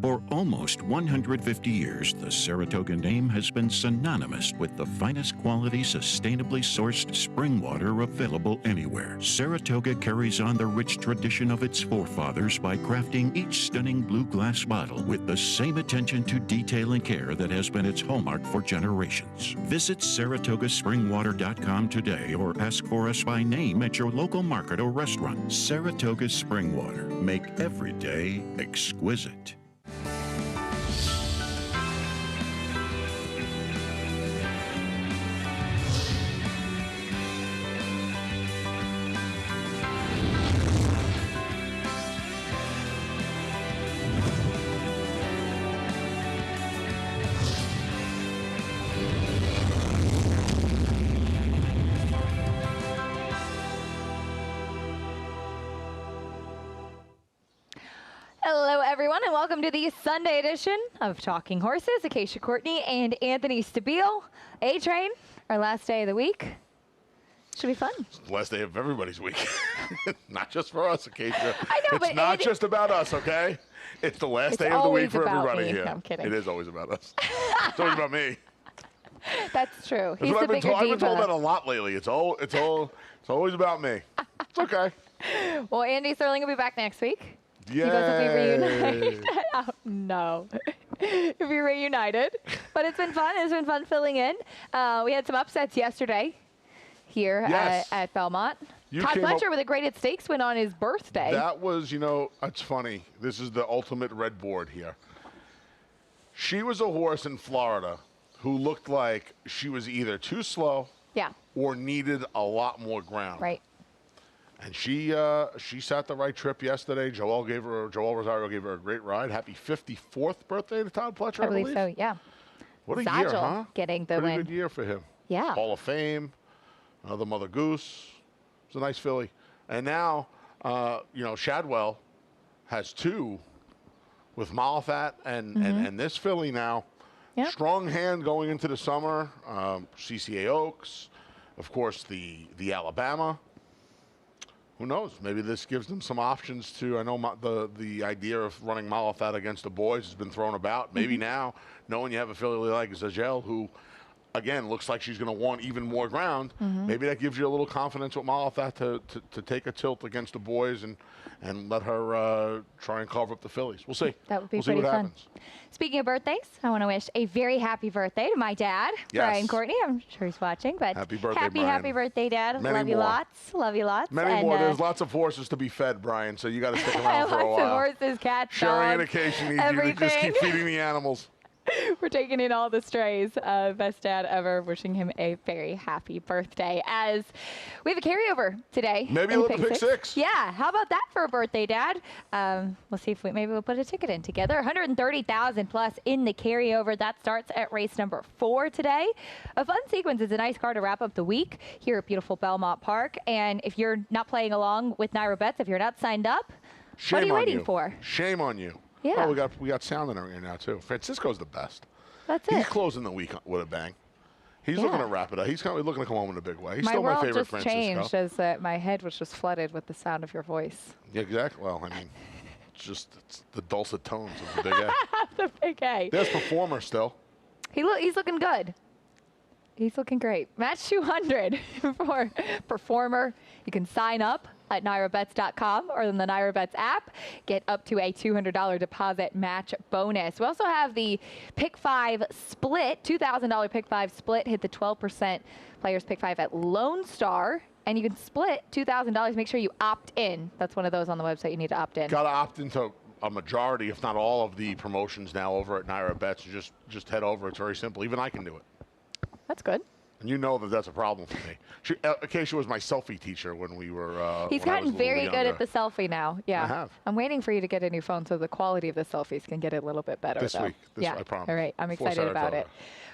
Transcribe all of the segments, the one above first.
For almost 150 years, the Saratoga name has been synonymous with the finest quality, sustainably sourced spring water available anywhere. Saratoga carries on the rich tradition of its forefathers by crafting each stunning blue glass bottle with the same attention to detail and care that has been its hallmark for generations. Visit SaratogaSpringWater.com today or ask for us by name at your local market or restaurant. Saratoga Spring Water. Make every day exquisite. Hello, everyone, and welcome to the Sunday edition of Talking Horses. Acacia Courtney and Anthony Stabile. A-Train, our last day of the week. Should be fun. It's the last day of everybody's week. Not just for us, Acacia. I know, it's not just about us, okay? It's the last day of the week for everybody here. No, I'm kidding. It is always about us. It's always about me. That's true. He's the bigger diva. I've been told that a lot lately. It's always about me. It's okay. Well, Andy Sterling will be back next week. Yay. You guys will be reunited. Oh, no. You'll be reunited. But it's been fun. It's been fun filling in. We had some upsets yesterday here at Belmont. Todd Fletcher with a graded stakes win on his birthday. That was, it's funny. This is the ultimate red board here. She was a horse in Florida who looked like she was either too slow or needed a lot more ground. Right. And she sat the right trip yesterday. Joel Rosario gave her a great ride. Happy 54th birthday to Todd Fletcher, I believe. So, yeah. What a year, huh? Getting the win. Pretty good year for him. Yeah. Hall of Fame, another Mother Goose. It's a nice filly. And now, Shadwell has two with Malafat and this filly now. Yep. Strong hand going into the summer. CCA Oaks, of course, the Alabama. Who knows? Maybe this gives them some options to. I know the idea of running Malafat against the boys has been thrown about. Maybe now, knowing you have a filly like Zagel, who, again, looks like she's going to want even more ground, maybe that gives you a little confidence with Malafat to take a tilt against the boys and let her try and carve up the fillies. We'll see. That would be pretty fun. Happens. Speaking of birthdays, I want to wish a very happy birthday to my dad, Brian Courtney. I'm sure he's watching, but happy birthday, Brian. Happy birthday, Dad. Many Love you more. Lots. Love you lots. Many more. There's lots of horses to be fed, Brian, so you got to stick around for a while. Lots of horses, cats, Sharing dogs, and occasion needs everything. you to just keep feeding the animals. We're taking in all the strays. Best dad ever. Wishing him a very happy birthday. As we have a carryover today. Maybe a little pick six. Yeah. How about that for a birthday, Dad? We'll see if maybe we'll put a ticket in together. 130,000 plus in the carryover. That starts at race number 4 today. A fun sequence. Is a nice car to wrap up the week here at beautiful Belmont Park. And if you're not playing along with Naira Bets, if you're not signed up, what are you waiting for? Shame on you. Yeah. Oh, we got sound in our ear now too. Francisco's the best. That's it. He's closing the week with a bang. He's looking to wrap it up. He's looking to come home in a big way. He's still my favorite Francisco. My world just changed as my head was just flooded with the sound of your voice. Yeah, exactly. Well, I mean, it's the dulcet tones of the big A. The big A. There's Performer still. He's looking good. He's looking great. Match 200 for Performer. You can sign up at NairaBets.com or in the NairaBets app. Get up to a $200 deposit match bonus. We also have the Pick 5 split, $2,000 Pick 5 split. Hit the 12% Players Pick 5 at Lone Star. And you can split $2,000. Make sure you opt in. That's one of those on the website. You need to opt in. Got to opt into a majority, if not all, of the promotions now over at Naira Bets. Just head over. It's very simple. Even I can do it. That's good. And you know that's a problem for me. Acacia was my selfie teacher when we were. He's gotten very good at the selfie now. Yeah. I have. I'm waiting for you to get a new phone so the quality of the selfies can get a little bit better. This week. I promise. All right. I'm excited about it.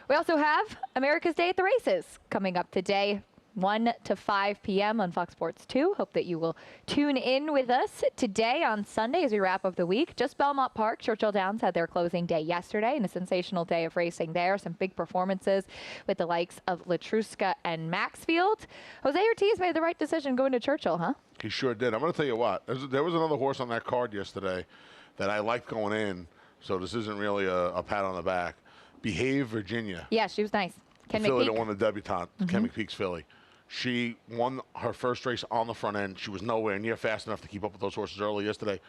We also have America's Day at the Races coming up today. 1 to 5 p.m. on Fox Sports 2. Hope that you will tune in with us today on Sunday as we wrap up the week. Just Belmont Park. Churchill Downs had their closing day yesterday and a sensational day of racing there. Some big performances with the likes of Latruska and Maxfield. Jose Ortiz made the right decision going to Churchill, huh? He sure did. I'm going to tell you what. There was another horse on that card yesterday that I liked going in. so this isn't really a pat on the back. Behave Virginia. Yeah, she was nice. The filly that won the debutante, Ken McPeek's filly. She won her first race on the front end. She was nowhere near fast enough to keep up with those horses early yesterday.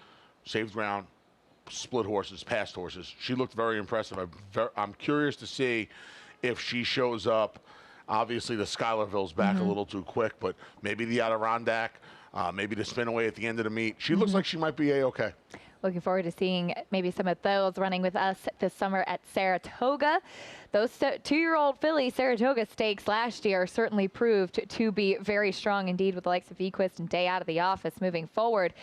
Saved ground, split horses, passed horses. She looked very impressive. I'm curious to see if she shows up. Obviously, the Schuylerville's back a little too quick, but maybe the Adirondack, maybe the spin away at the end of the meet. She looks like she might be A-okay. Looking forward to seeing maybe some of those running with us this summer at Saratoga. Those 2-year-old filly Saratoga stakes last year certainly proved to be very strong indeed with the likes of Equist and Day out of the office moving forward.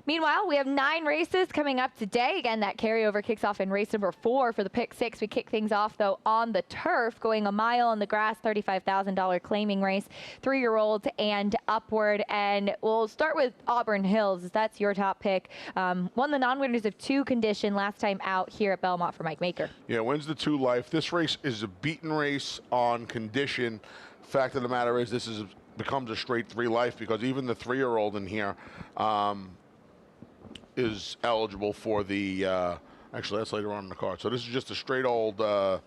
Meanwhile, we have 9 races coming up today. Again, that carryover kicks off in race number 4 for the pick 6. We kick things off, though, on the turf, going a mile on the grass, $35,000 claiming race, 3-year-olds and upward. And we'll start with Auburn Hills, as that's your top pick. Won the non-winners of 2 condition last time out here at Belmont for Mike Maker. Yeah, wins the 2 life. This race is a beaten race on condition. Fact of the matter is this becomes a straight 3 life because even the 3-year-old in here is eligible for the actually that's later on in the card. So this is just a straight old 3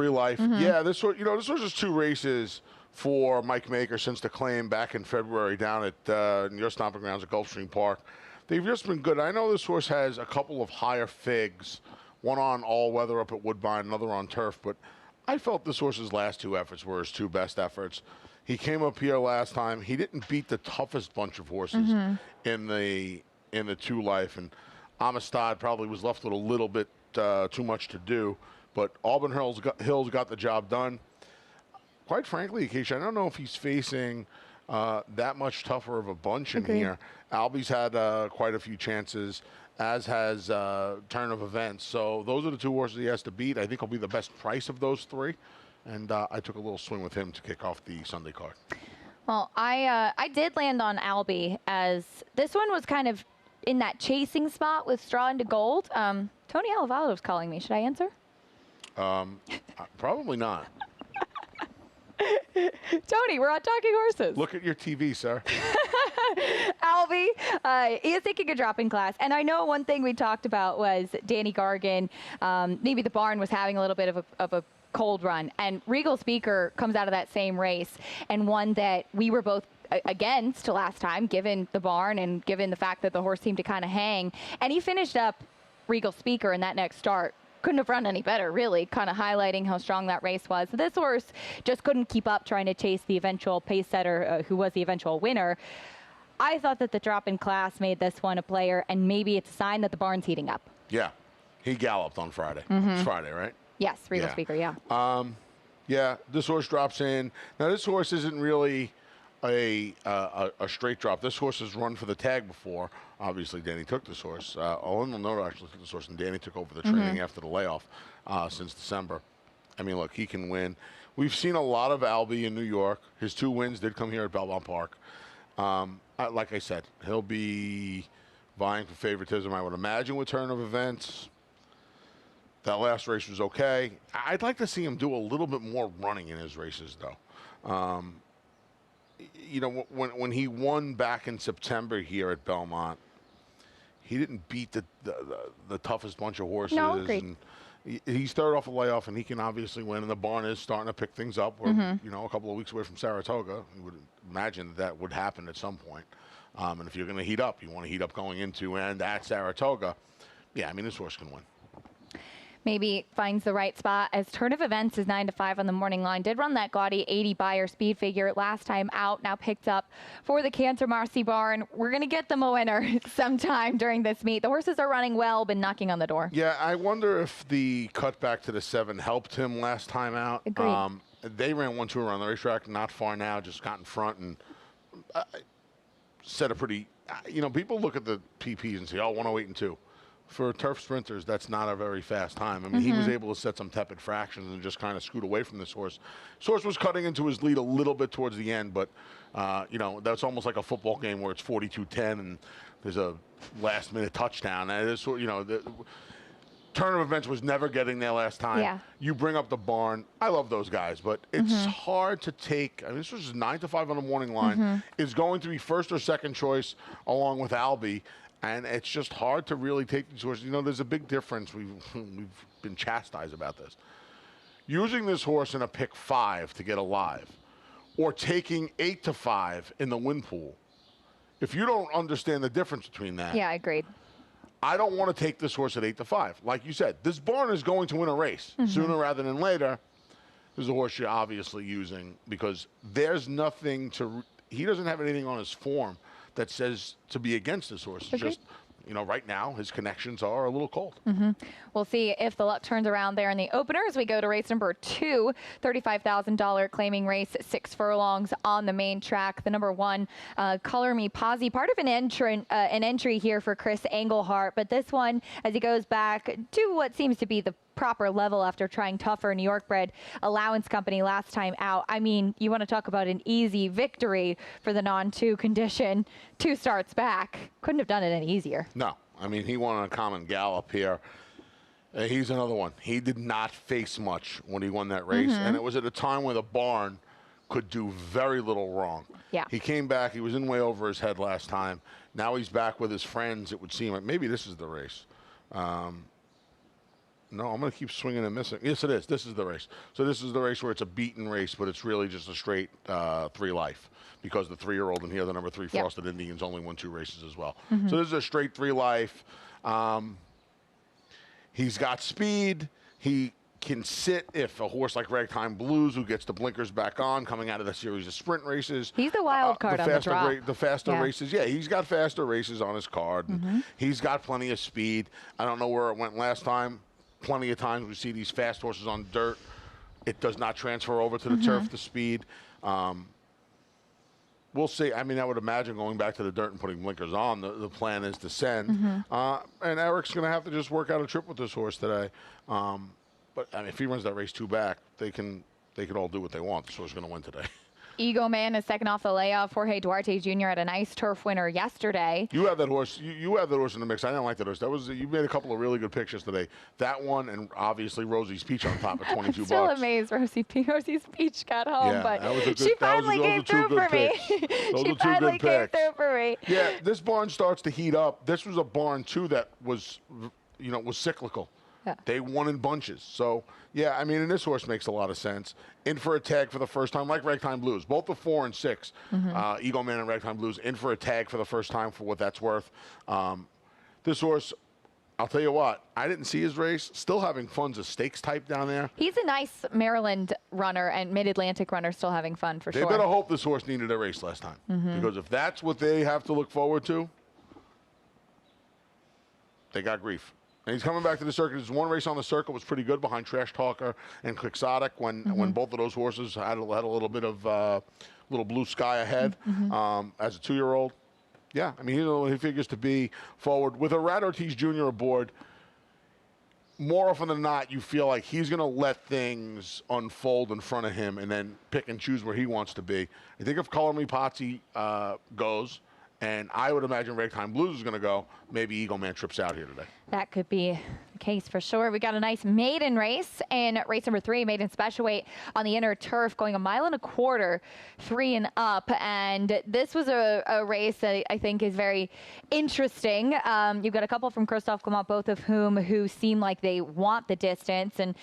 life. Yeah, this was just 2 races for Mike Maker since the claim back in February down at your stomping grounds at Gulfstream Park. They've just been good. I know this horse has a couple of higher figs, one on all weather up at Woodbine, another on turf, but I felt this horse's last 2 efforts were his 2 best efforts. He came up here last time. He didn't beat the toughest bunch of horses in the 2 life, and Amistad probably was left with a little bit too much to do. But Auburn Hills got the job done. Quite frankly, Keisha, I don't know if he's facing that much tougher of a bunch in here. Albie's had quite a few chances, as has Turn of Events. So those are the 2 horses he has to beat. I think he'll be the best price of those 3. And I took a little swing with him to kick off the Sunday card. Well, I did land on Albie, as this one was kind of in that chasing spot with Straw into Gold. Tony Alavado's calling me. Should I answer? Probably not. Tony, we're on Talking Horses. Look at your TV, sir. Albie, he is taking a drop-in class. And I know one thing we talked about was Danny Gargan. Maybe the barn was having a little bit of a cold run, and Regal Speaker comes out of that same race, and one that we were both against last time, given the barn and given the fact that the horse seemed to kind of hang, and he finished up Regal Speaker in that next start. Couldn't have run any better, really, kind of highlighting how strong that race was. So this horse just couldn't keep up trying to chase the eventual pace setter who was the eventual winner. I thought that the drop-in class made this one a player, and maybe it's a sign that the barn's heating up. Yeah, he galloped on Friday. It's Friday, right? Yes, Regal Speaker, yeah. Yeah, this horse drops in. Now, this horse isn't really a straight drop. This horse has run for the tag before. Obviously, Danny took this horse. Owen Milnoto actually took this horse, and Danny took over the training after the layoff since December. I mean, look, he can win. We've seen a lot of Albie in New York. His 2 wins did come here at Belmont Park. Like I said, he'll be vying for favoritism, I would imagine, with Turn of Events. That last race was okay. I'd like to see him do a little bit more running in his races, though. You know, when he won back in September here at Belmont, he didn't beat the toughest bunch of horses. No, agreed. And he started off a layoff, and he can obviously win. And the barn is starting to pick things up. We're you know, a couple of weeks away from Saratoga. You would imagine that would happen at some point. And if you're going to heat up, you want to heat up going into and at Saratoga. Yeah, I mean, this horse can win. Maybe finds the right spot, as Turn of Events is 9 to 5 on the morning line. Did run that gaudy 80 buyer speed figure last time out, now picked up for the Cantor Marcy barn. We're going to get them a winner sometime during this meet. The horses are running well, been knocking on the door. Yeah, I wonder if the cut back to the 7 helped him last time out. Agreed. They ran 1-2 around the racetrack, not far now, just got in front and set a pretty, you know, people look at the PPs and say, oh, 108 and 2. For turf sprinters, that's not a very fast time. I mean, he was able to set some tepid fractions and just kind of scoot away from this horse. This horse was cutting into his lead a little bit towards the end, but, you know, that's almost like a football game where it's 42-10 and there's a last-minute touchdown. And it's, you know, Turn of events was never getting there last time. Yeah. You bring up the barn. I love those guys, but it's hard to take. I mean, this was 9 to 5 on the morning line. Is going to be first or second choice along with Albie, and it's just hard to really take these horses. You know, there's a big difference. We've been chastised about this. Using this horse in a pick 5 to get alive, or taking 8 to 5 in the win pool. If you don't understand the difference between that, Yeah, agreed. I don't want to take this horse at 8 to 5. Like you said, this barn is going to win a race sooner rather than later. This is a horse you're obviously using because there's nothing to. He doesn't have anything on his form that says to be against this horse. It's just, you know, right now his connections are a little cold. We'll see if the luck turns around there in the opener as we go to race number 2, $35,000 claiming race, 6 furlongs on the main track. The number 1, Color Me Posy, part of an entry here for Chris Englehart, but this one, as he goes back to what seems to be the proper level after trying tougher New York bred allowance company last time out. I mean, you want to talk about an easy victory for the non-2 condition. 2 starts back. Couldn't have done it any easier. No. I mean, he won on a common gallop here. He's another one. He did not face much when he won that race, and it was at a time where the barn could do very little wrong. Yeah. He came back. He was in way over his head last time. Now he's back with his friends. It would seem like maybe this is the race. No, I'm going to keep swinging and missing. Yes, it is. This is the race. So this is the race where it's a beaten race, but it's really just a straight 3 life because the 3-year-old and here, the number 3 Frosted Indians, only won 2 races as well. So this is a straight 3 life. He's got speed. He can sit if a horse like Ragtime Blues, who gets the blinkers back on, coming out of the series of sprint races. He's the wild card on the drop. The faster races. Yeah, he's got faster races on his card. He's got plenty of speed. I don't know where it went last time. Plenty of times we see these fast horses on dirt. It does not transfer over to the turf, the speed. We'll see. I mean, I would imagine going back to the dirt and putting blinkers on, the plan is to send. And Eric's going to have to just work out a trip with this horse today. But I mean, if he runs that race 2 back, they can all do what they want. This horse is going to win today. Ego Man is second off the layoff. Jorge Duarte Jr. had a nice turf winner yesterday. You have that horse. You have that horse in the mix. I didn't like that horse. You made a couple of really good pictures today. That one and obviously Rosie's Peach on top at 22 I'm still bucks. amazed Rosie's Peach got home, but she finally came through for me. She finally came through for me. Yeah, this barn starts to heat up. This was a barn too that was, was cyclical. Yeah. They won in bunches. So, yeah, I mean, and this horse makes a lot of sense. In for a tag for the first time, like Ragtime Blues. Both the 4 and 6, Eagle Man and Ragtime Blues, in for a tag for the first time for what that's worth. This horse, I'll tell you what, I didn't see his race. Still having fun as a stakes type down there. He's a nice Maryland runner and Mid-Atlantic runner, still having fun for sure. They better hope this horse needed a race last time. Because if that's what they have to look forward to, they got grief. And he's coming back to the circuit. His 1 race on the circuit was pretty good behind Trash Talker and Quixotic when both of those horses had a little bit of little blue sky ahead as a 2-year-old. Yeah, I mean, he figures to be forward. With a Rat Ortiz Jr. aboard, more often than not, you feel like he's going to let things unfold in front of him and then pick and choose where he wants to be. I think if Color Me Potsy goes, and I would imagine Ragtime Blues is going to go, maybe Eagle Man trips out here today. That could be the case for sure. We got a nice maiden race in race number 3, maiden special weight on the inner turf, going 1.25 miles, 3 and up. And this was a race that I think is very interesting. You've got a couple from Christophe Clement, both of who seem like they want the distance. And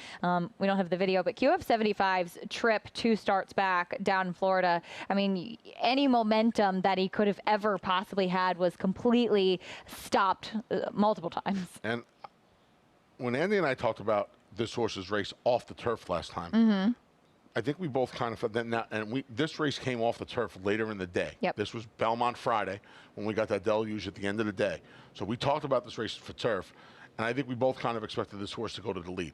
we don't have the video, but QF75's trip 2 starts back down in Florida. I mean, any momentum that he could have ever possibly had was completely stopped multiple times. And when Andy and I talked about this horse's race off the turf last time, I think we both kind of felt that now, and this race came off the turf later in the day. Yep. This was Belmont Friday when we got that deluge at the end of the day. So we talked about this race for turf, and I think we both kind of expected this horse to go to the lead.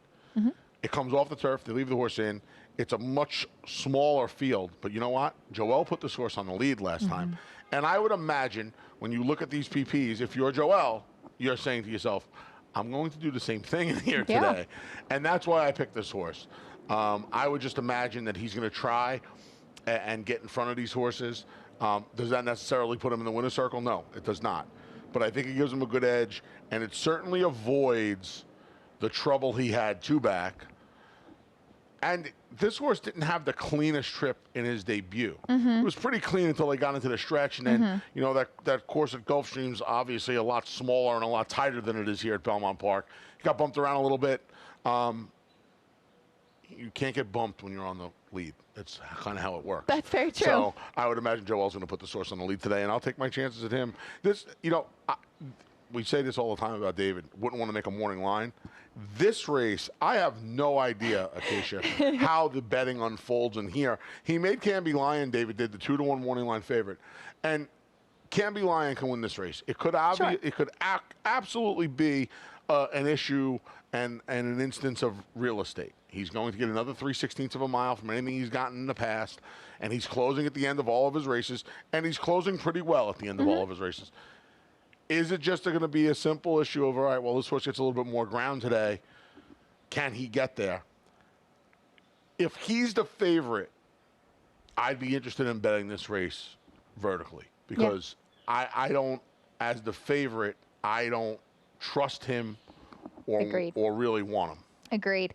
It comes off the turf, they leave the horse in. It's a much smaller field, but you know what? Joel put this horse on the lead last time. And I would imagine when you look at these PPs, if you're Joel, you're saying to yourself, I'm going to do the same thing in here today. And that's why I picked this horse. I would just imagine that he's going to try and get in front of these horses. Does that necessarily put him in the winner's circle? No, it does not. But I think it gives him a good edge, and it certainly avoids the trouble he had two back. And this horse didn't have the cleanest trip in his debut. It was pretty clean until they got into the stretch. And then, you know, that course at Gulfstream's obviously a lot smaller and a lot tighter than it is here at Belmont Park. He got bumped around a little bit. You can't get bumped when you're on the lead. That's kind of how it works. That's very true. So I would imagine Joel's going to put the horse on the lead today, and I'll take my chances at him. This, you know, we say this all the time about David. Wouldn't want to make a morning line. This race, I have no idea, Acacia, how the betting unfolds in here. He made Canby Lion, David did, the 2-1 morning line favorite. And Canby Lion can win this race. It could absolutely be an issue and an instance of real estate. He's going to get another 3/16 of a mile from anything he's gotten in the past, and he's closing at the end of all of his races, and he's closing pretty well at the end of all of his races. Is it just going to be a simple issue of, all right, well, this horse gets a little bit more ground today. Can he get there? If he's the favorite, I'd be interested in betting this race vertically because I don't, as the favorite, I don't trust him or really want him. Agreed.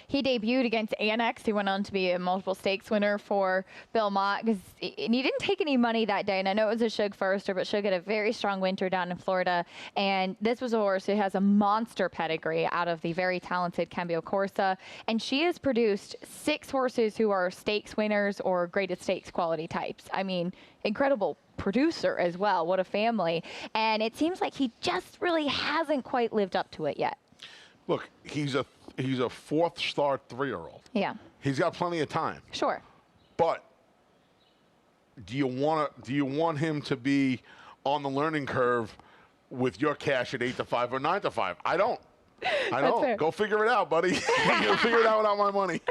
He debuted against Annex, who went on to be a multiple stakes winner for Belmont. And he didn't take any money that day, and I know it was a Shug firster, but Shug had a very strong winter down in Florida. And this was a horse who has a monster pedigree out of the very talented Cambio Corsa. And she has produced 6 horses who are stakes winners or graded stakes quality types. I mean, incredible producer as well. What a family. And it seems like he just really hasn't quite lived up to it yet. Look, he's a 4th-star 3-year-old. Yeah. He's got plenty of time. Sure. But do you want him to be on the learning curve with your cash at 8-5 or 9-5? I don't. Fair. Go figure it out, buddy. You'll figure it out without my money.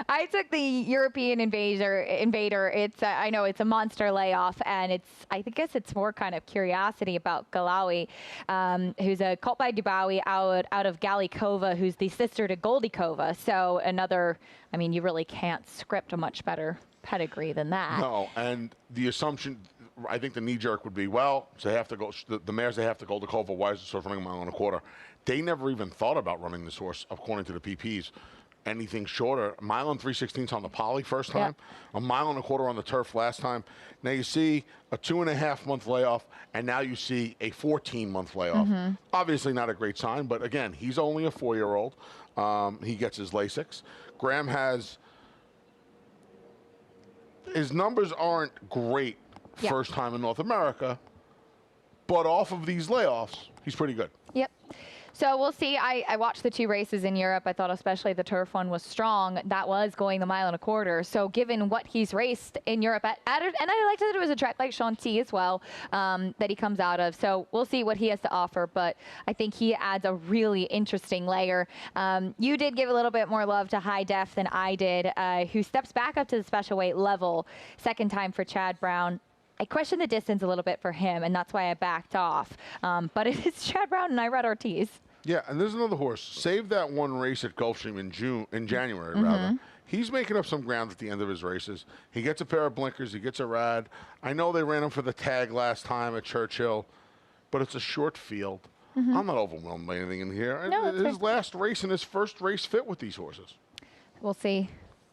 I took the European Invader. It's I know it's a monster layoff, and I guess it's more kind of curiosity about Galawi, who's a colt by Dubawi out of Galikova, who's the sister to Goldikova. So another, I mean, you really can't script a much better pedigree than that. No, and the assumption, I think the knee jerk would be, well, so they have to go. The mares, they have to Goldikova. Why is this horse running a 1.25 miles? They never even thought about running this horse, according to the PPs. Anything shorter, 1 mile and 3/16 on the poly first time, 1.25 miles on the turf last time. Now you see a 2.5-month layoff, and now you see a 14-month layoff. Obviously not a great sign, but again, he's only a 4-year-old. He gets his Lasix. Graham has, his numbers aren't great first time in North America, but off of these layoffs, he's pretty good. Yep. So we'll see. I watched the 2 races in Europe. I thought especially the turf one was strong. That was going the 1.25 miles. So given what he's raced in Europe and I liked that it was a track like Chantilly as well that he comes out of. So we'll see what he has to offer. But I think he adds a really interesting layer. You did give a little bit more love to High Def than I did, who steps back up to the special weight level. Second time for Chad Brown. I questioned the distance a little bit for him, and that's why I backed off. But it is Chad Brown and Irad Ortiz. Yeah, and there's another horse. Save that one race at Gulfstream in January, rather. He's making up some ground at the end of his races. He gets a pair of blinkers. He gets a rad. I know they ran him for the tag last time at Churchill, but it's a short field. I'm not overwhelmed by anything in here. No, his last race and his first race fit with these horses. We'll see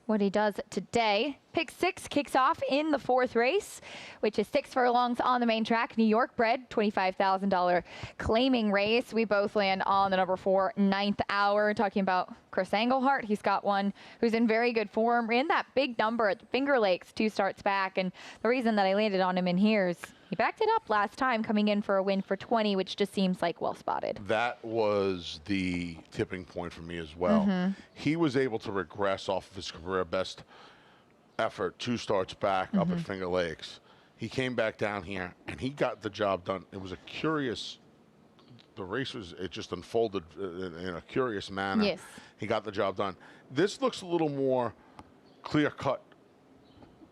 what he does today. Pick 6 kicks off in the 4th race, which is 6 furlongs on the main track. New York bred, $25,000 claiming race. We both land on the number 4, 9th Hour. Talking about Chris Englehart. He's got one who's in very good form. Ran that big number at the Finger Lakes 2 starts back. And the reason that I landed on him in here is he backed it up last time, coming in for a win for 20, which just seems like well spotted. That was the tipping point for me as well. He was able to regress off of his career best effort 2 starts back up at Finger Lakes. He came back down here and he got the job done. It was a curious, it just unfolded in a curious manner. Yes. He got the job done. This looks a little more clear cut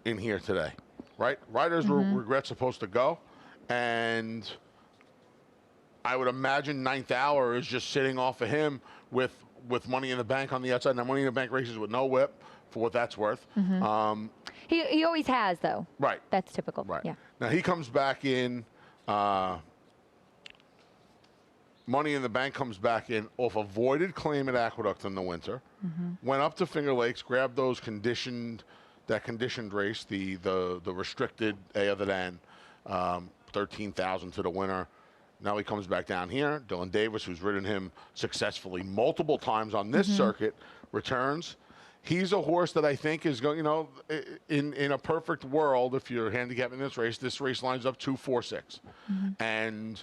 in here today, right? Riders regret supposed to go, and I would imagine 9th Hour is just sitting off of him with Money in the Bank on the outside. Now, Money in the Bank races with no whip, for what that's worth. He always has, though. Right. That's typical. Right. Yeah. Now, he comes back in Money in the Bank comes back in off a voided claim at Aqueduct in the winter. Went up to Finger Lakes, grabbed those conditioned race, the restricted A other than 13,000 to the winner. Now he comes back down here. Dylan Davis, who's ridden him successfully multiple times on this circuit, returns. He's a horse that I think is going, in a perfect world, if you're handicapping this race lines up 2-4-6. And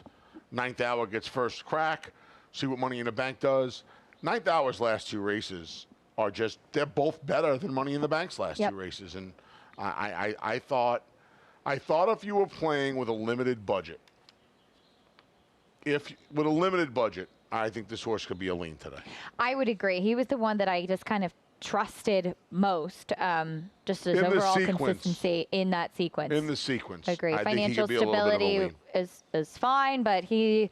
Ninth Hour gets first crack. See what Money in the Bank does. Ninth Hour's last 2 races are they're both better than Money in the Bank's last 2 races. And I thought if you were playing with a limited budget, I think this horse could be a lean today. I would agree. He was the one that I just kind of trusted most, just his overall consistency in that sequence. In the sequence. Agree. I Financial think he could be stability is fine, but he's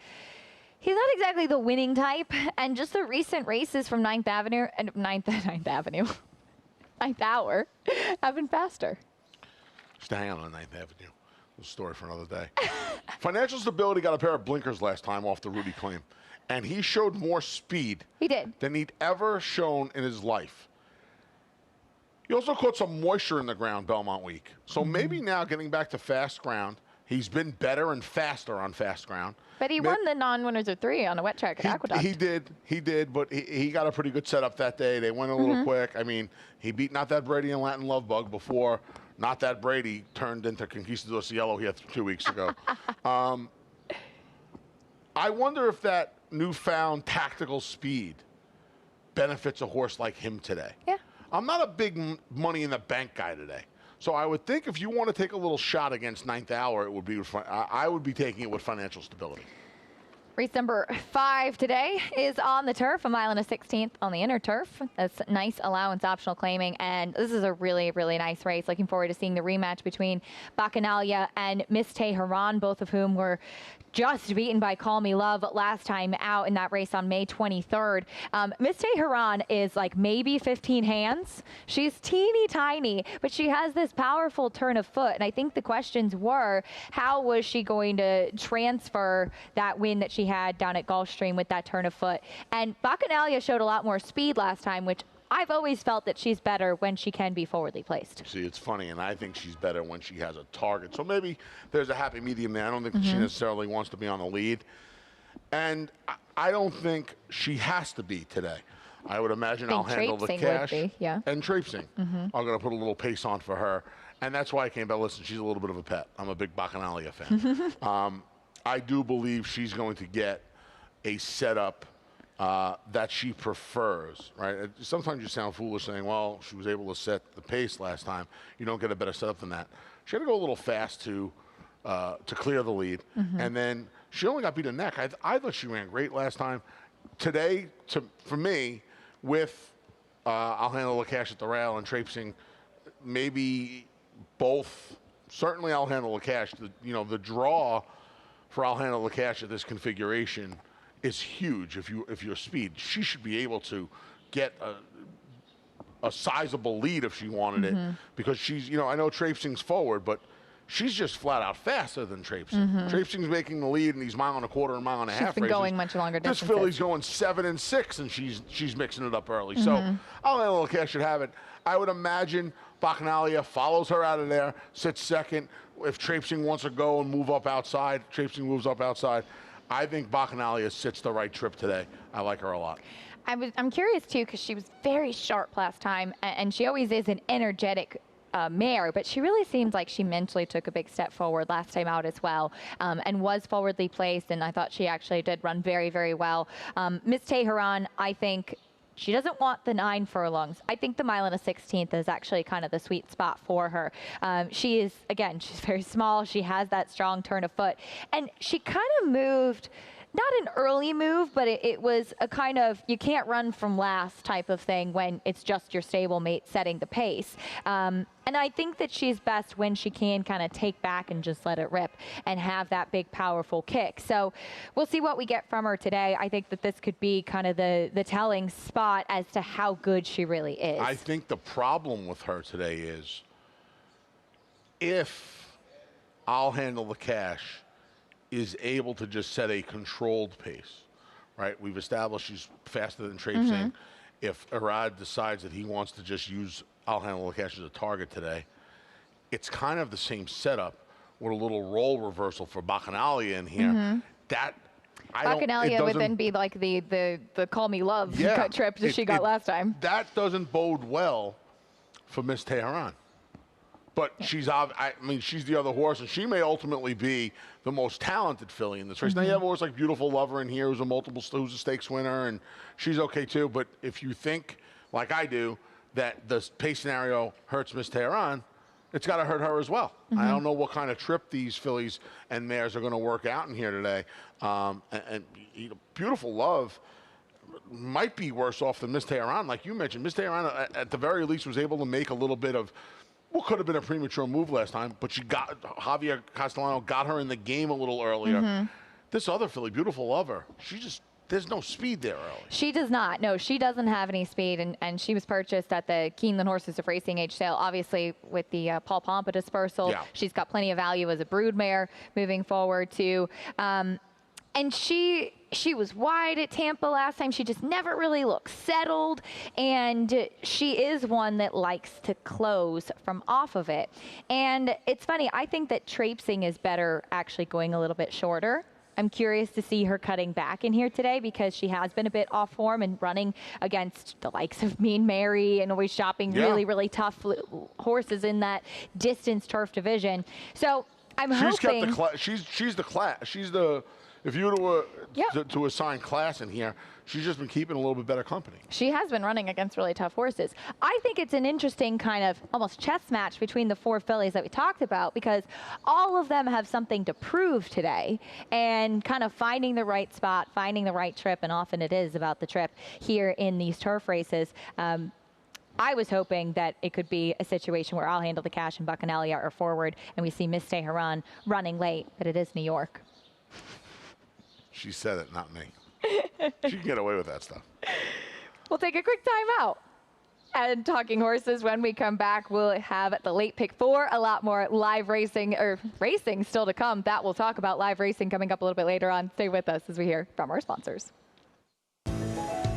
not exactly the winning type. And just the recent races from Ninth Hour have been faster. Just to hang on Ninth Avenue. A story for another day. Financial Stability got a pair of blinkers last time off the Rudy claim, and he showed more speed than he'd ever shown in his life. He also caught some moisture in the ground Belmont Week. So maybe now getting back to fast ground, he's been better and faster on fast ground. But he won the non-winners of 3 on a wet track at Aqueduct. He did, but he got a pretty good setup that day. They went a little quick. I mean, he beat Not That Brady and Latin Love Bug before Not That Brady turned into Conquistador Cielo here 2 weeks ago. I wonder if that newfound tactical speed benefits a horse like him today. Yeah. I'm not a big Money in the Bank guy today. So I would think if you want to take a little shot against Ninth Hour, it would be I would be taking it with Financial Stability. Race number 5 today is on the turf, 1 1/16 on the inner turf. That's nice allowance optional claiming, and this is a really, really nice race. Looking forward to seeing the rematch between Bacchanalia and Miss Tehran, both of whom were just beaten by Call Me Love last time out in that race on May 23rd. Miss Tehran is like maybe 15 hands. She's teeny tiny, but she has this powerful turn of foot. And I think the questions were, how was she going to transfer that win that she had down at Gulfstream with that turn of foot? And Bacchanalia showed a lot more speed last time, which I've always felt that she's better when she can be forwardly placed. See, it's funny, and I think she's better when she has a target. So maybe there's a happy medium there. I don't think that she necessarily wants to be on the lead. And I don't think she has to be today. I would imagine I'll handle the cash. And traipsing. I'm going to put a little pace on for her. And that's why I came back. Listen, she's a little bit of a pet. I'm a big Bacchanalia fan. I do believe she's going to get a setup that she prefers, right? Sometimes you sound foolish saying, well, she was able to set the pace last time. You don't get a better setup than that. She had to go a little fast to clear the lead. And then she only got beat in neck. I thought she ran great last time. Today, for me, with I'll handle the cash at the rail and traipsing, maybe both. Certainly I'll handle the cash. The draw for I'll handle the cash at this configuration is huge. If you're speed, she should be able to get a sizable lead if she wanted it, because she's, I know traipsing's forward, but she's just flat out faster than traipsing. Traipsing's making the lead in these 1.25 and 1.5 miles. She's been going much longer distances. This filly's going 7 and 6, and she's mixing it up early. So I'll handle the cash should have it. I would imagine Bacchanalia follows her out of there, sits second. If traipsing wants to go and move up outside, traipsing moves up outside. I think Bacchanalia sits the right trip today. I like her a lot. I'm curious, too, because she was very sharp last time, and she always is an energetic mare, but she really seems like she mentally took a big step forward last time out as well, and was forwardly placed, and I thought she actually did run very, very well. Miss Tehran, I think, she doesn't want the 9 furlongs. I think the 1 1/16 is actually kind of the sweet spot for her. She is, again, she's very small. She has that strong turn of foot. And she kind of moved, not an early move, but it was a kind of, you can't run from last type of thing when it's just your stablemate setting the pace. And I think that she's best when she can kind of take back and just let it rip and have that big, powerful kick. So we'll see what we get from her today. I think that this could be kind of the telling spot as to how good she really is. I think the problem with her today is if I'll handle the cash is able to just set a controlled pace. right? We've established she's faster than traipsing. If Arad decides that he wants to just use I'll Handle the Cash as a target today, it's kind of the same setup with a little role reversal for Bacchanalia in here. That Bacchanalia would then be like the Call Me Love cut trip that she got last time. That doesn't bode well for Miss Tehran. But she's she's the other horse, and she may ultimately be the most talented filly in this race. Now you have a horse like Beautiful Lover in here, who's a stakes winner, and she's okay too. But if you think, like I do, that the pace scenario hurts Miss Tehran, it's got to hurt her as well. I don't know what kind of trip these fillies and mares are going to work out in here today. Beautiful Love might be worse off than Miss Tehran, like you mentioned. Miss Tehran, at the very least, was able to make a little bit of what could have been a premature move last time, but Javier Castellano got her in the game a little earlier. This other filly, Beautiful Lover, there's no speed there early. She does not. No, she doesn't have any speed, and she was purchased at the Keeneland Horses of Racing Age sale, obviously with the Paul Pompa dispersal. Yeah. She's got plenty of value as a broodmare moving forward too. And she was wide at Tampa last time. She just never really looked settled. And she is one that likes to close from off of it. And it's funny, I think that traipsing is better actually going a little bit shorter. I'm curious to see her cutting back in here today because she has been a bit off form and running against the likes of Mean Mary and always shopping really, really tough horses in that distance turf division. So I'm hoping. She's the class. She's the. If you were to assign class in here, she's just been keeping a little bit better company. She has been running against really tough horses. I think it's an interesting kind of almost chess match between the four fillies that we talked about because all of them have something to prove today and kind of finding the right spot, finding the right trip, and often it is about the trip here in these turf races. I was hoping that it could be a situation where I'll Handle the Cash and Bacchanalia are forward and we see Miss Tehran running late, but it is New York. She said it, not me. She can get away with that stuff. We'll take a quick time out. And Talking Horses, when we come back, we'll have the late pick 4, a lot more live racing, or racing still to come. That we'll talk about live racing coming up a little bit later on. Stay with us as we hear from our sponsors.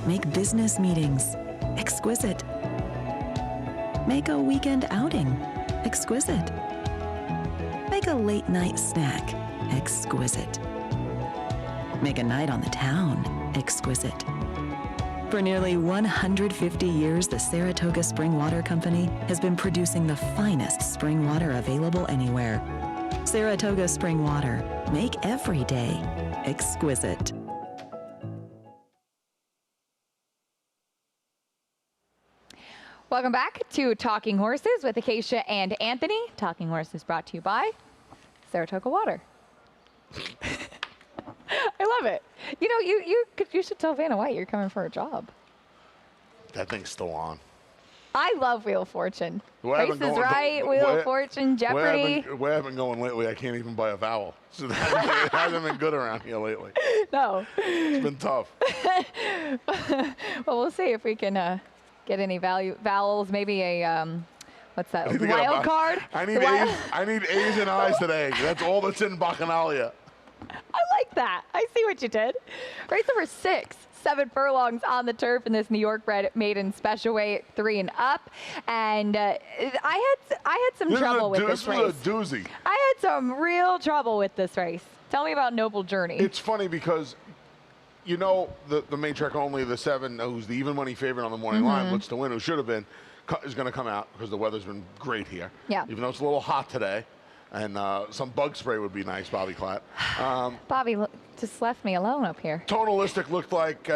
Make business meetings exquisite. Make a weekend outing exquisite. Make a late night snack exquisite. Make a night on the town exquisite. For nearly 150 years, the Saratoga Spring Water Company has been producing the finest spring water available anywhere. Saratoga Spring Water. Make every day exquisite. Welcome back to Talking Horses with Acacia and Anthony. Talking Horses brought to you by Saratoga Water. I love it. You know, you should tell Vanna White you're coming for a job. That thing's still on. I love Wheel of Fortune. Price is Right, Wheel of Fortune, Jeopardy. Where I've been going lately, I can't even buy a vowel. So it hasn't been good around here lately. No. It's been tough. Well, we'll see if we can get any vowels. Maybe a what's that? Wild card. I need A's and I's today. That's all that's in Bacchanalia. I like that. I see what you did. Race number 6, 7 furlongs on the turf in this New York bred maiden special weight 3 and up. And I had some trouble with this race. This is a doozy. I had some real trouble with this race. Tell me about Noble Journey. It's funny because, you know, the main track only, the 7, who's the even money favorite on the morning line, Blitz to Win, who should have been, is going to come out because the weather's been great here. Yeah. Even though it's a little hot today. And some bug spray would be nice, Bobby Klatt. Bobby just left me alone up here. Tonalistic looked like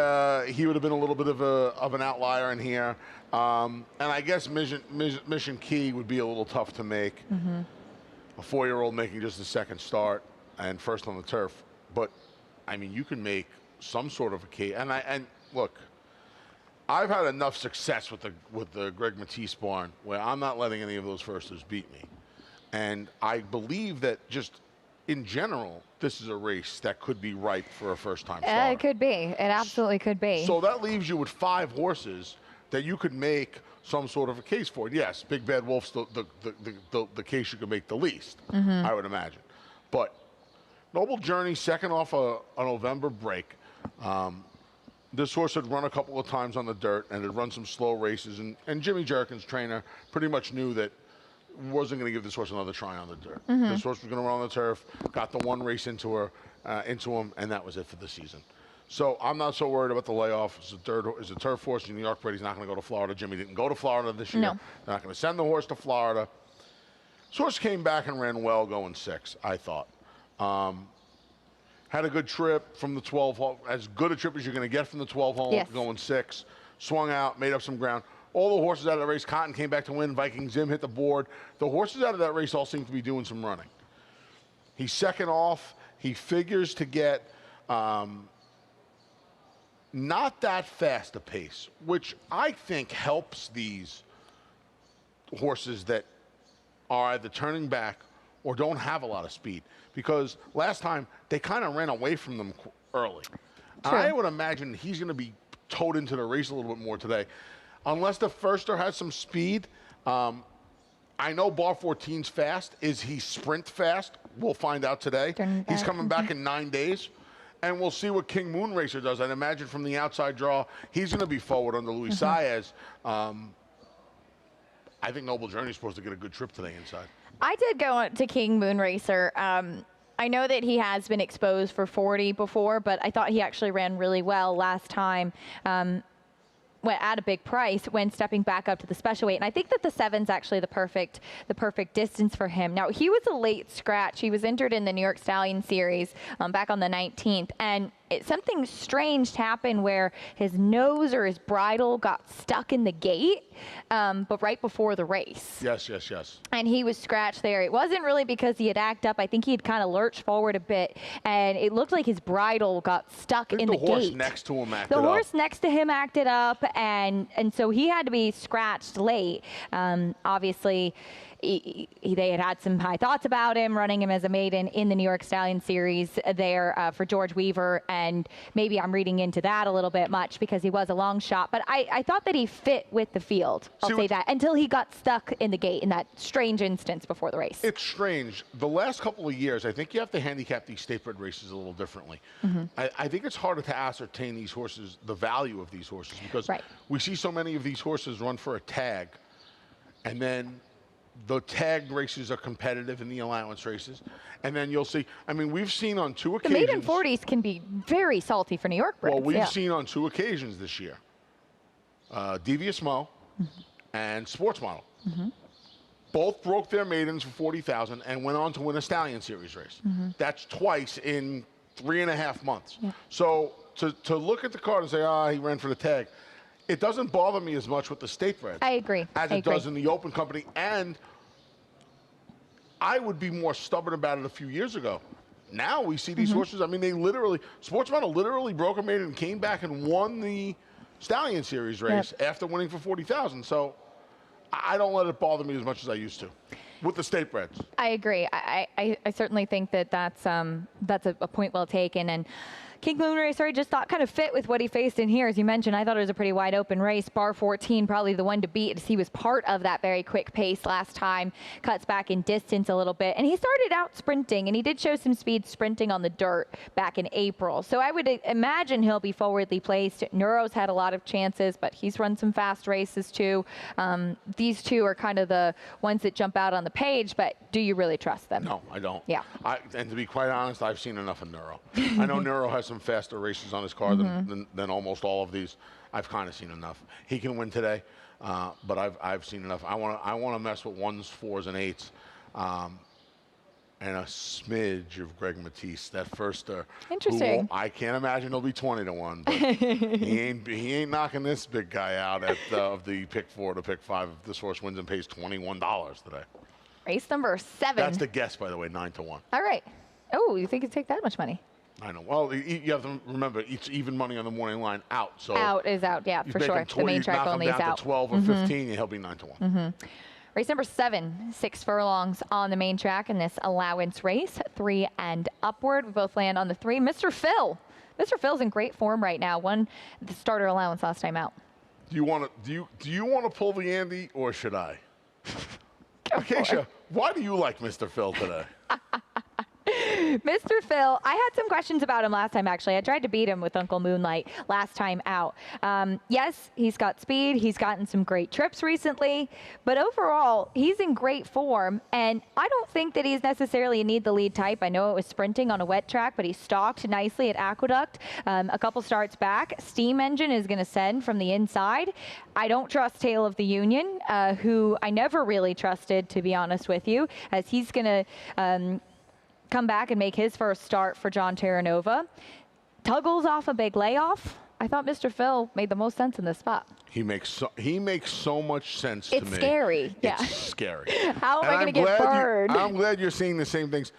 he would have been a little bit of an outlier in here. And I guess Mission Key would be a little tough to make. A 4-year-old making just a second start and first on the turf. But, I mean, you can make some sort of a key. And look, I've had enough success with the Greg Matisse barn where I'm not letting any of those firsters beat me. And I believe that just in general, this is a race that could be ripe for a first-time starter. It could be. It absolutely could be. So that leaves you with 5 horses that you could make some sort of a case for. Yes, Big Bad Wolf's the case you could make the least, I would imagine. But Noble Journey, second off a November break. this horse had run a couple of times on the dirt and had run some slow races. And Jimmy Jerkin's trainer pretty much knew that wasn't going to give this horse another try on the dirt. This horse was going to run on the turf, got the one race into him, and that was it for the season. So I'm not so worried about the layoff. It's a turf horse in New York, but he's not going to go to Florida. Jimmy didn't go to Florida this year. No. They're not going to send the horse to Florida. This horse came back and ran well going 6, I thought. Had a good trip from the 12 hole, as good a trip as you're going to get from the 12 hole, Yes. going 6. Swung out, made up some ground. All the horses out of that race, Cotton came back to win. Viking Zim hit the board. The horses out of that race all seem to be doing some running. He's second off. He figures to get not that fast a pace, which I think helps these horses that are either turning back or don't have a lot of speed. Because last time, they kind of ran away from them early. True. I would imagine he's going to be towed into the race a little bit more today. Unless the firster has some speed. I know Bar 14's fast. Is he sprint fast? We'll find out today. He's coming back in 9 days. And we'll see what King Moon Racer does. I'd imagine from the outside draw, he's going to be forward under Luis Saez. I think Noble Journey's supposed to get a good trip today inside. I did go to King Moon Racer. I know that he has been exposed for 40 before, but I thought he actually ran really well last time. Went at a big price when stepping back up to the special weight. And I think that the 7's actually the perfect distance for him. Now, he was a late scratch. He was entered in the New York Stallion Series back on the 19th. And something strange happened where his nose or his bridle got stuck in the gate, but right before the race. Yes. And he was scratched there. It wasn't really because he had acted up. I think he had kind of lurched forward a bit, and it looked like his bridle got stuck in the gate. The horse next to him acted up. The horse next to him acted up, and so he had to be scratched late. Obviously, they had some high thoughts about him, running him as a maiden in the New York Stallion Series there for George Weaver, and maybe I'm reading into that a little bit much because he was a long shot, but I thought that he fit with the field, I'll say that, until he got stuck in the gate in that strange instance before the race. It's strange. The last couple of years, I think you have to handicap these state-bred races a little differently. I think it's harder to ascertain these horses, the value of these horses, because we see so many of these horses run for a tag, and then the tag races are competitive in the allowance races. And then you'll see, I mean, we've seen on 2 occasions. The maiden 40s can be very salty for New York breds. Well, we've seen on 2 occasions this year, Devious Mo and Sports Model. Both broke their maidens for 40,000 and went on to win a Stallion Series race. That's twice in 3.5 months. So to look at the card and say, he ran for the tag, it doesn't bother me as much with the state breds. I agree. As it does in the open company. And I would be more stubborn about it a few years ago. Now we see these horses, I mean, they literally, Sports Model literally broke a maiden and came back and won the Stallion Series race after winning for 40,000. So I don't let it bother me as much as I used to with the state breds. I agree. I certainly think that that's a point well taken. And King Moon Racer, I just thought kind of fit with what he faced in here. As you mentioned, I thought it was a pretty wide open race. Bar 14, probably the one to beat, as he was part of that very quick pace last time. Cuts back in distance a little bit. And he started out sprinting, and he did show some speed sprinting on the dirt back in April. So I would imagine he'll be forwardly placed. Neuro's had a lot of chances, but he's run some fast races too. These two are kind of the ones that jump out on the page, but do you really trust them? No, I don't. Yeah. And to be quite honest, I've seen enough of Neuro. I know Neuro has some faster races on his car than almost all of these. I've kind of seen enough. He can win today, but I've seen enough. I want to mess with 1s, 4s, and 8s, and a smidge of Greg Matisse. That firster. Interesting. I can't imagine he'll be 20-1, but he ain't knocking this big guy out at of the pick 4 to pick 5. If this horse wins and pays $21 today. Race number 7. That's the guess, by the way, 9-1. All right. Oh, you think it'd take that much money? I know. Well, you have to remember, it's even money on the morning line out. So out is out, yeah, for sure. The main track only is out. To 12 or 15, and he'll be 9-1. Race number 7, 6 furlongs on the main track in this allowance race, 3 and upward. We both land on the 3. Mr. Phil. Mr. Phil's in great form right now. Won the starter allowance last time out. Do you want to pull the Andy, or should I? Acacia, why do you like Mr. Phil today? Mr. Phil, I had some questions about him last time, actually. I tried to beat him with Uncle Moonlight last time out. Yes, he's got speed. He's gotten some great trips recently. But overall, he's in great form. And I don't think that he's necessarily a need the lead type. I know it was sprinting on a wet track, but he stalked nicely at Aqueduct a couple starts back. Steam Engine is going to send from the inside. I don't trust Tale of the Union, who I never really trusted, to be honest with you, as he's going to come back and make his first start for John Terranova. Tuggle's off a big layoff. I thought Mr. Phil made the most sense in this spot. He makes so much sense to me. It's scary. Yeah. It's scary. How am I going to get burned? I'm glad you're seeing the same things.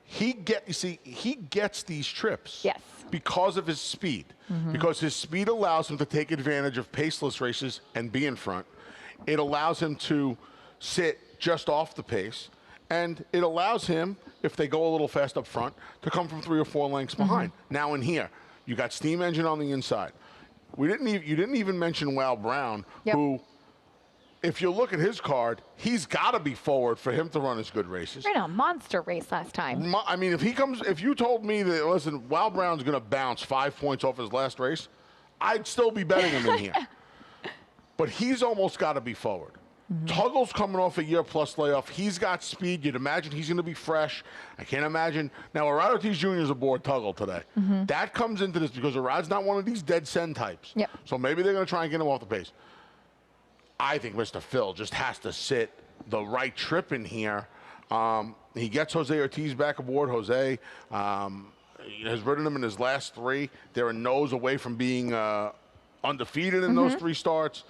He gets these trips. Yes. Because of his speed. Because his speed allows him to take advantage of paceless races and be in front. It allows him to sit just off the pace. And it allows him, if they go a little fast up front, to come from 3 or 4 lengths behind. Now in here, you got Steam Engine on the inside. You didn't even mention Wow Brown, who, if you look at his card, he's got to be forward for him to run his good races. Ran a monster race last time. I mean, if you told me that, listen, Wow Brown's going to bounce 5 points off his last race, I'd still be betting him in here. But he's almost got to be forward. Tuggle's coming off a year-plus layoff. He's got speed. You'd imagine he's going to be fresh. I can't imagine. Now, Arad Ortiz Jr. is aboard Tuggle today. That comes into this because Arad's not one of these dead send types. Yep. So maybe they're going to try and get him off the pace. I think Mr. Phil just has to sit the right trip in here. He gets Jose Ortiz back aboard. Jose has ridden him in his last 3. They're a nose away from being undefeated in those 3 starts.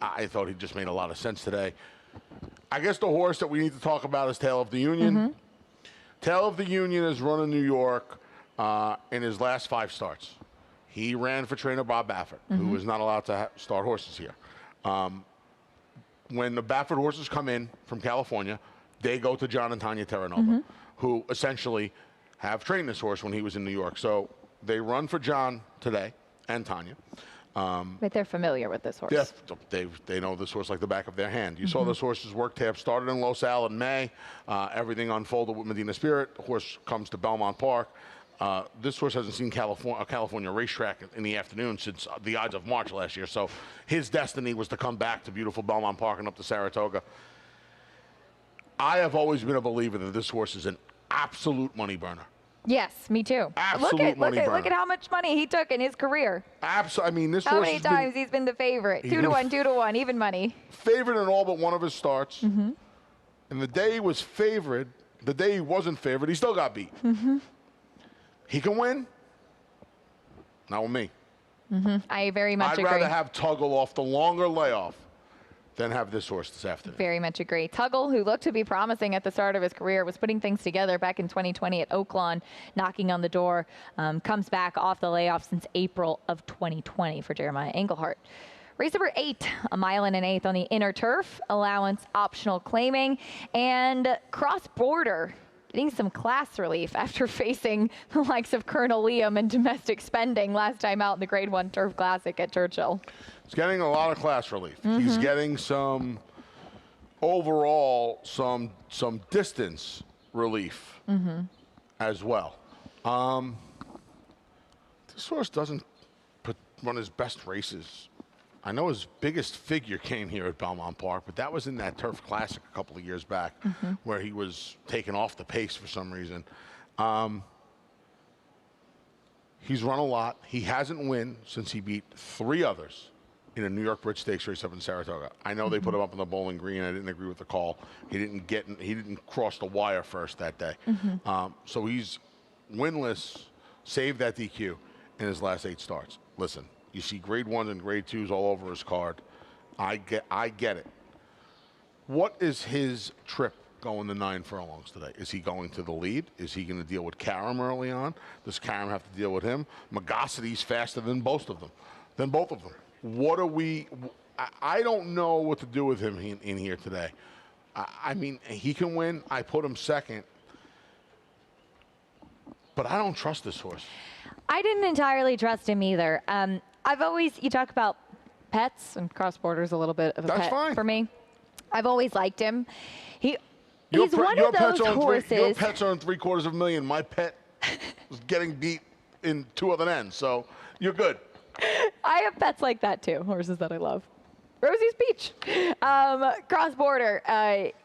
I thought he just made a lot of sense today. I guess the horse that we need to talk about is Tale of the Union. Tale of the Union has run in New York in his last 5 starts. He ran for trainer Bob Baffert, who is not allowed to start horses here. When the Baffert horses come in from California, they go to John and Tanya Terranova, who essentially have trained this horse when he was in New York. So they run for John today and Tanya. But they're familiar with this horse. Yeah, they know this horse like the back of their hand. You saw this horse's work tab started in Los Al in May. Everything unfolded with Medina Spirit. The horse comes to Belmont Park. This horse hasn't seen a California racetrack in the afternoon since the Ides of March last year. So his destiny was to come back to beautiful Belmont Park and up to Saratoga. I have always been a believer that this horse is an absolute money burner. Yes, me too. Absolute money burner. Look at how much money he took in his career. I mean, this How horse many times he's been the favorite? 2 to 1, 2 to 1, even money. Favorite in all but one of his starts. And the day he was favored, the day he wasn't favored, he still got beat. He can win. Not with me. I very much agree. I'd rather have Tuggle off the longer layoff than have this horse this afternoon. Very much agree. Tuggle, who looked to be promising at the start of his career, was putting things together back in 2020 at Oaklawn, knocking on the door, comes back off the layoff since April of 2020 for Jeremiah Englehart. Race number 8, a mile and an eighth on the inner turf, allowance optional claiming, and cross-border, getting some class relief after facing the likes of Colonel Liam and domestic spending last time out in the Grade 1 Turf Classic at Churchill. He's getting a lot of class relief. He's getting some overall some distance relief as well. This horse doesn't run his best races. I know his biggest figure came here at Belmont Park, but that was in that Turf Classic a couple of years back where he was taken off the pace for some reason. He's run a lot. He hasn't won since he beat 3 others in a New York Bridge Stakes race up in Saratoga. I know they put him up on the Bowling Green. I didn't agree with the call. He didn't cross the wire first that day. So he's winless, saved that DQ in his last 8 starts. Listen, you see grade 1s and grade 2s all over his card. I get it. What is his trip going the 9 furlongs today? Is he going to the lead? Is he going to deal with Karam early on? Does Karam have to deal with him? Magasity's faster than both of them. What are we? I don't know what to do with him in here today. I mean, he can win. I put him second. But I don't trust this horse. I didn't entirely trust him either. You talk about pets, and cross-border's a little bit of a pet for me. I've always liked him. He's one of those horses. Your pets earn $750,000. My pet was getting beat in 2 other ends, so you're good. I have pets like that too, horses that I love. Rosie's Peach. Cross border.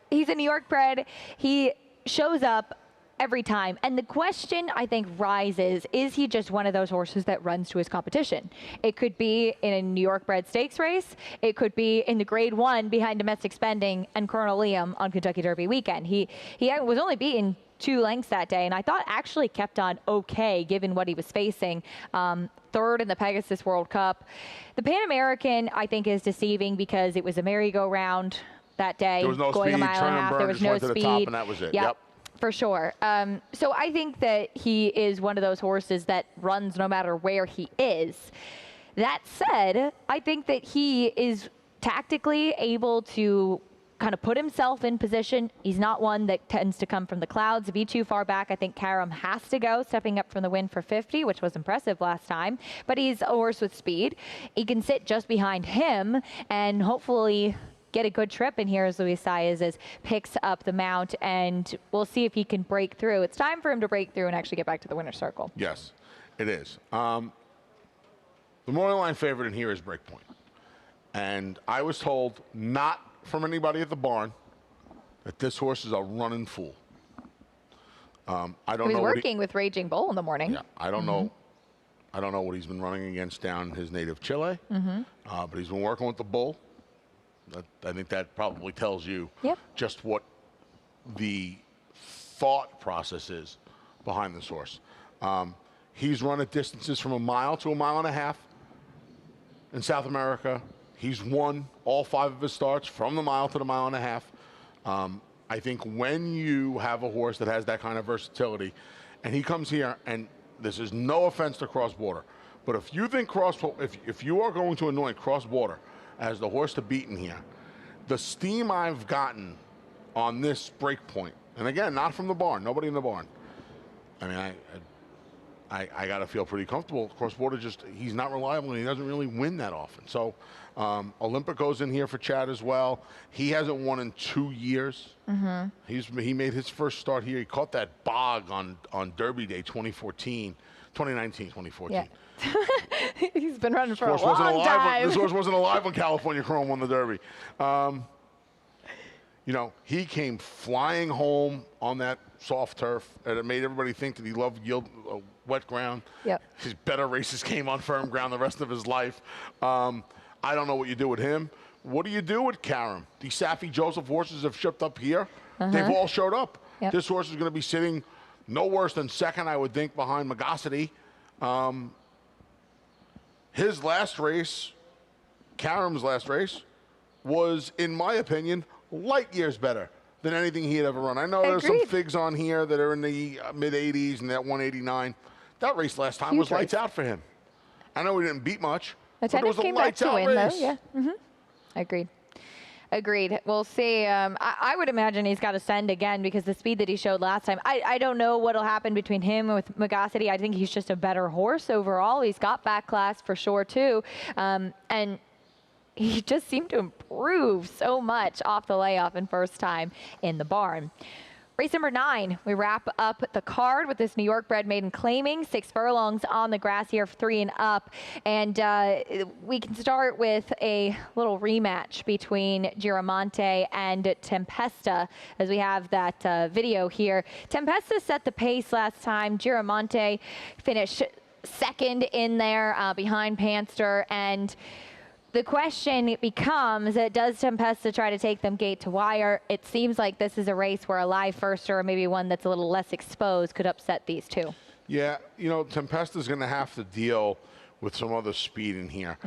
He's a New York bred. He shows up every time. And the question, I think, rises, is he just one of those horses that runs to his competition? It could be in a New York bred stakes race. It could be in the grade 1 behind Domestic Spending and Colonel Liam on Kentucky Derby weekend. He was only beaten 2 lengths that day, and I thought actually kept on okay given what he was facing. 3rd in the Pegasus World Cup. The Pan American, I think, is deceiving because it was a merry-go-round that day. There was no going speed, a mile turn and a and half. burn, There was just no went to speed. the top, and that was it. Yep. For sure. So I think that he is one of those horses that runs no matter where he is. That said, I think that he is tactically able to kind of put himself in position. He's not one that tends to come from the clouds, be too far back. I think Karam has to go, stepping up from the win for 50, which was impressive last time. But he's a horse with speed. He can sit just behind him and hopefully get a good trip in here as Luis Saez picks up the mount, and we'll see if he can break through. It's time for him to break through and actually get back to the winner's circle. Yes, it is. The morning line favorite in here is Breakpoint. And I was told, not from anybody at the barn, that this horse is a running fool. I don't he was know working with Raging Bull in the morning. Yeah, I don't know. I don't know what he's been running against down in his native Chile, but he's been working with the bull. I think that probably tells you just what the thought process is behind this horse. He's run at distances from 1 mile to 1.5 miles in South America. He's won all 5 of his starts from the mile to the 1.5 miles. I think when you have a horse that has that kind of versatility, and he comes here, and this is no offense to Cross Border, but if you think if you are going to anoint Cross Border as the horse to beat in here, the steam I've gotten on this Breakpoint, and again, not from the barn, nobody in the barn. I mean, I got to feel pretty comfortable. Cross Border he's not reliable, and he doesn't really win that often. So Olympic goes in here for Chad as well. He hasn't won in 2 years. He made his first start here. He caught that bog on Derby Day 2019, 2014. Yeah. He's been running for a long time. This horse wasn't alive when California Chrome won the Derby. You know, he came flying home on that soft turf, and it made everybody think that he loved wet ground. Yep. His better races came on firm ground the rest of his life. I don't know what you do with him. What do you do with Karam? These Safi Joseph horses have shipped up here. They've all showed up. Yep. This horse is going to be sitting no worse than second, I would think, behind Megacity. His last race, Karam's last race, was, in my opinion, light years better than anything he had ever run. I know there's some figs on here that are in the mid-80s and that 189. That race last time was lights out for him. I know he didn't beat much, but it was a lights out race. Though, yeah. Agreed. We'll see. I would imagine he's got to send again because the speed that he showed last time. I don't know what will happen between him and with Megacity. I think he's just a better horse overall. He's got back class for sure, too. And he just seemed to improve so much off the layoff and first time in the barn. Race number 9, we wrap up the card with this New York bred maiden claiming 6 furlongs on the grass here, 3 and up. And we can start with a little rematch between Giramonte and Tempesta as we have that video here. Tempesta set the pace last time. Giramonte finished second in there behind Panster, and the question becomes, does Tempesta try to take them gate to wire? It seems like this is a race where a live firster or maybe one that's a little less exposed could upset these two. Yeah, you know, Tempesta's going to have to deal with some other speed in here.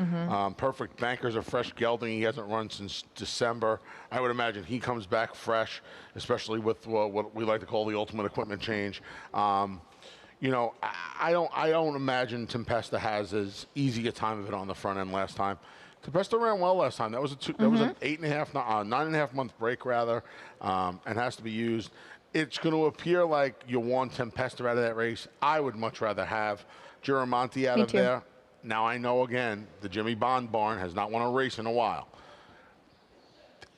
Perfect Banker's a fresh gelding. He hasn't run since December. I would imagine he comes back fresh, especially with what we like to call the ultimate equipment change. You know, I don't imagine Tempesta has as easy a time of it on the front end last time. Tempesta ran well last time. That was that was an 9.5 month break rather, and has to be used. It's going to appear like you want Tempesta out of that race. I would much rather have Giramonte out of there. Now I know again the Jimmy Bond barn has not won a race in a while.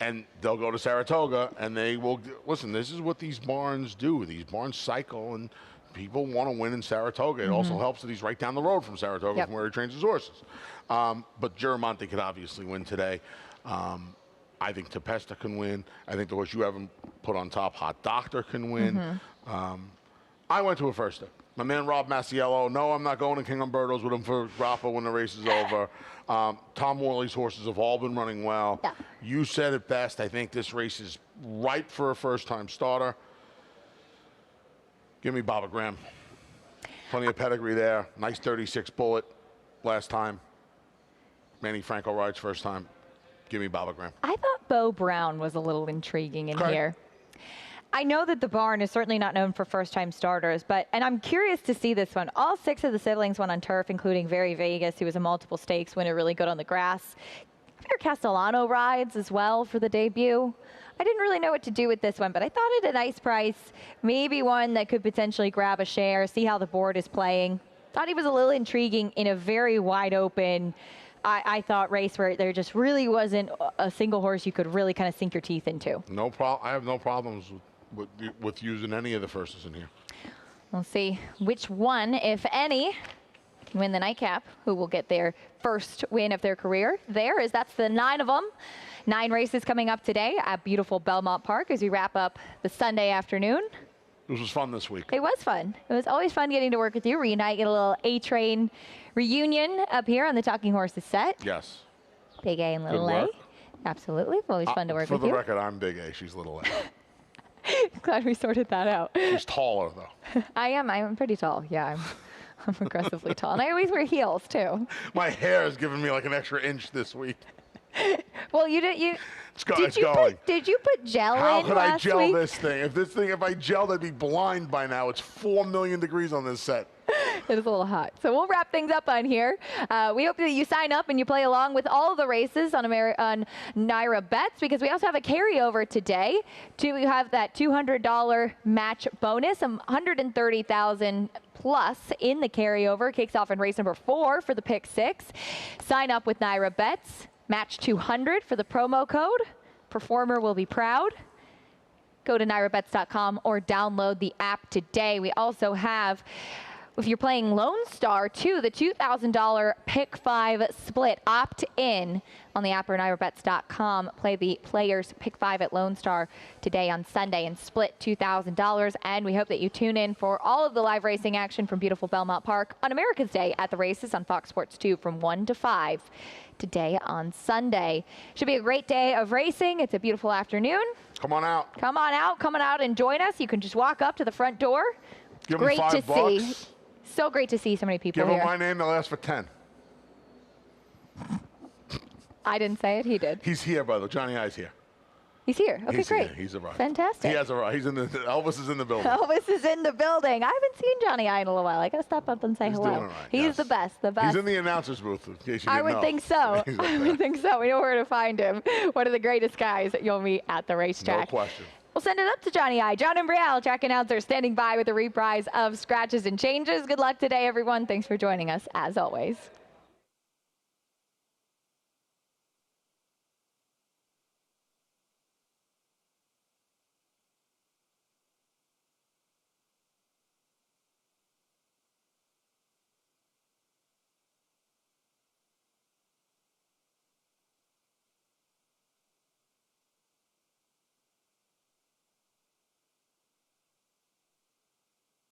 And they'll go to Saratoga, and they will listen. This is what these barns do. These barns cycle, and people want to win in Saratoga. It also helps that he's right down the road from Saratoga, from where he trains his horses. But Giramonte could obviously win today. I think Tempesta can win. I think the horse you haven't put on top, Hot Doctor, can win. I went to a first day. My man Rob Masiello. No, I'm not going to King Umberto's with him for Rafa when the race is over. Tom Worley's horses have all been running well. Yeah. You said it best. I think this race is ripe for a first-time starter. Give me Baba Graham. Plenty of pedigree there. Nice 36 bullet last time. Manny Franco rides first time. Give me Baba Graham. I thought Bo Brown was a little intriguing in here. I know that the barn is certainly not known for first-time starters, and I'm curious to see this one. All 6 of the siblings went on turf, including Very Vegas, who was a multiple stakes winner, really good on the grass. Peter Castellano rides as well for the debut. I didn't really know what to do with this one, but I thought it a nice price, maybe one that could potentially grab a share, see how the board is playing. Thought he was a little intriguing in a very wide open, I thought, race where there just really wasn't a single horse you could really kind of sink your teeth into. No problem. I have no problems with using any of the firsts in here. We'll see which one, if any, can win the nightcap, who will get their first win of their career. That's the 9 of them. 9 races coming up today at beautiful Belmont Park as we wrap up the Sunday afternoon. This was fun this week. It was fun. It was always fun getting to work with you, reunite, get a little A-Train reunion up here on the Talking Horses set. Yes. Big A and Little A. Absolutely. Always fun to work with you. For the record, I'm Big A. She's Little A. Glad we sorted that out. She's taller, though. I am. I'm pretty tall. Yeah, I'm aggressively tall. And I always wear heels, too. My hair is giving me like an extra inch this week. Well, It's going. Did you put gel How in could I last gel week? this thing? If I gelled, I'd be blind by now. It's 4 million degrees on this set. It is a little hot. So we'll wrap things up on here. We hope that you sign up and you play along with all the races on Naira Bets, because we also have a carryover today. We have that $200 match bonus, $130,000 plus in the carryover. Kicks off in race number 4 for the pick 6. Sign up with Naira Bets. Match 200 for the promo code. Performer will be proud. Go to NairaBets.com or download the app today. We also have, if you're playing Lone Star, too, the $2,000 Pick 5 split. Opt in on the app or NairaBets.com. Play the Players Pick 5 at Lone Star today on Sunday and split $2,000. And we hope that you tune in for all of the live racing action from beautiful Belmont Park on America's Day at the races on Fox Sports 2 from 1 to 5 today on Sunday. Should be a great day of racing. It's a beautiful afternoon. Come on out. Come on out and join us. You can just walk up to the front door. Give Great them to $5. see. So great to see so many people Give here. them my name, they'll ask for 10. I didn't say it, he did. He's here, by the way. Johnny I's here. He's here. Okay, He's great. Here. He's arrived. Fantastic. He has arrived. He's in the. Elvis is in the building. Elvis is in the building. I haven't seen Johnny I in a little while. I gotta stop up and say He's hello. doing all right, He's yes. the best. He's in the announcer's booth, in case you I didn't would know. think so. He's up I there. would think so. We know where to find him. One of the greatest guys that you'll meet at the racetrack. No question. We'll send it up to Johnny I. John and Brielle, track announcer, standing by with a reprise of Scratches and Changes. Good luck today, everyone. Thanks for joining us, as always.